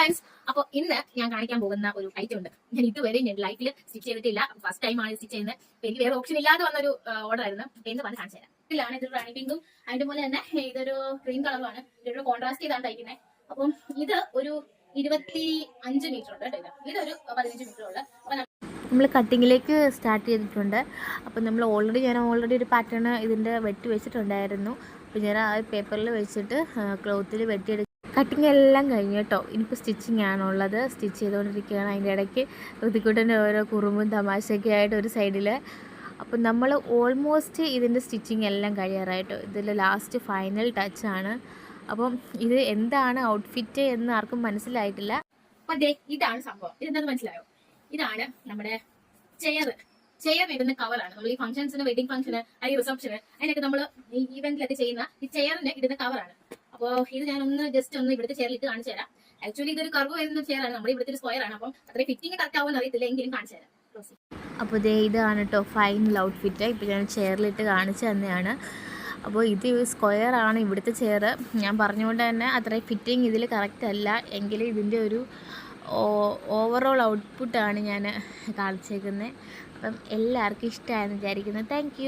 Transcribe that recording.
Friends, അപ്പോൾ ഇന്ന് ഞാൻ കാണിക്കാൻ പോകുന്ന ഒരു ഐറ്റം ഉണ്ട്. ഞാൻ ഇതുവരെ ഞാൻ ലൈഫിൽ സ്റ്റിച്ച് ചെയ്തിട്ടില്ല. ഫസ്റ്റ് ടൈം ആണ് സ്റ്റിച്ച് ചെയ്യുന്നത്. എനിക്ക് വേറെ ഓപ്ഷൻ ഇല്ലാതെ വന്നൊരു ഓർഡർ ആയിരുന്നു. എന്ന് പറഞ്ഞ് കാണിച്ചു തരാം. ഇതിലാണ് ഇതൊരു റാണി പിങ്കും അതിന്റെ പോലെ തന്നെ ഇതൊരു ക്രീം കളറുമാണ്. ഇതൊരു കോൺട്രാസ്റ്റ് ചെയ്താണ് തയ്ക്കുന്നത്. അപ്പം ഇത് ഒരു 25 മീറ്റർ ഉണ്ട് കേട്ടോ. ഇതൊരു 15 മീറ്റർ ഉണ്ട്. അപ്പൊ നമ്മൾ കട്ടിങ്ങിലേക്ക് സ്റ്റാർട്ട് ചെയ്തിട്ടുണ്ട്. അപ്പം ഞാൻ ഓൾറെഡി ഒരു പാറ്റേൺ ഇതിൻ്റെ വെട്ടി വെച്ചിട്ടുണ്ടായിരുന്നു. അപ്പോൾ ഞാൻ ആ പേപ്പറിൽ വെച്ചിട്ട് ക്ലോത്തിൽ വെട്ടിയെടുക്കും. കട്ടിങ് എല്ലാം കഴിഞ്ഞു കേട്ടോ. ഇനിയിപ്പോൾ സ്റ്റിച്ചിങ് ആണുള്ളത്. സ്റ്റിച്ച് ചെയ്തുകൊണ്ടിരിക്കുകയാണ്. അതിൻ്റെ ഇടയ്ക്ക് ഋതിക്കുട്ടൻ്റെ ഓരോ കുറുമ്പും തമാശയൊക്കെ ആയിട്ട് ഒരു സൈഡിൽ. അപ്പം നമ്മൾ ഓൾമോസ്റ്റ് ഇതിൻ്റെ സ്റ്റിച്ചിങ് എല്ലാം കഴിയാറായിട്ടോ. ഇതിൽ ലാസ്റ്റ് ഫൈനൽ ടച്ചാണ്. അപ്പം ഇത് എന്താണ് ഔട്ട്ഫിറ്റ് എന്ന് ആർക്കും മനസ്സിലായിട്ടില്ല. അപ്പം ഇതാണ് സംഭവം. ഇതെന്താണെന്ന് മനസ്സിലായോ? ഇതാണ് നമ്മുടെ ചെയർ ഇടുന്ന കവറാണ്. നമ്മൾ ഈ ഫംഗ്ഷൻസിന്, വെഡിങ് ഫംഗ്ഷന്, അല്ലെങ്കിൽ റിസപ്ഷന്, അതിനൊക്കെ നമ്മൾ ഈ ഈവന്റിലൊക്കെ ചെയ്യുന്ന ഈ ചെയറിന് ഇടുന്ന കവറാണ്. അപ്പോൾ ഇത് ഞാൻ ജസ്റ്റ് ഇവിടുത്തെ ചെയറിൽ ഇട്ട് കാണിച്ചു തരാം. ആക്ച്വലി ഇതൊരു കർവ് വരുന്ന ചെയറാണ്. നമ്മുടെ ഇവിടുത്തെ ഒരു സ്ക്വയർ ആണ്. അപ്പം അത്രയും ഫിറ്റിംഗ് കറക്റ്റ് ആവുമെന്ന് അറിയത്തില്ല, എങ്കിലും കാണിച്ചു തരാം. അപ്പോൾ ഇതാണ് കേട്ടോ ഫൈനൽ ഔട്ട്ഫിറ്റ്. ഇപ്പോൾ ഞാൻ ചെയറിലിട്ട് കാണിച്ചു തന്നെയാണ്. അപ്പോൾ ഇത് സ്ക്വയർ ആണ് ഇവിടുത്തെ ചെയർ. ഞാൻ പറഞ്ഞുകൊണ്ട് തന്നെ അത്രയും ഫിറ്റിംഗ് ഇതിൽ കറക്റ്റ് അല്ല, എങ്കിലും ഇതിൻ്റെ ഒരു ഓവറോൾ ഔട്ട്പുട്ടാണ് ഞാൻ കാണിച്ചേക്കുന്നത്. അപ്പം എല്ലാവർക്കും ഇഷ്ടമായെന്ന് വിചാരിക്കുന്നു. താങ്ക്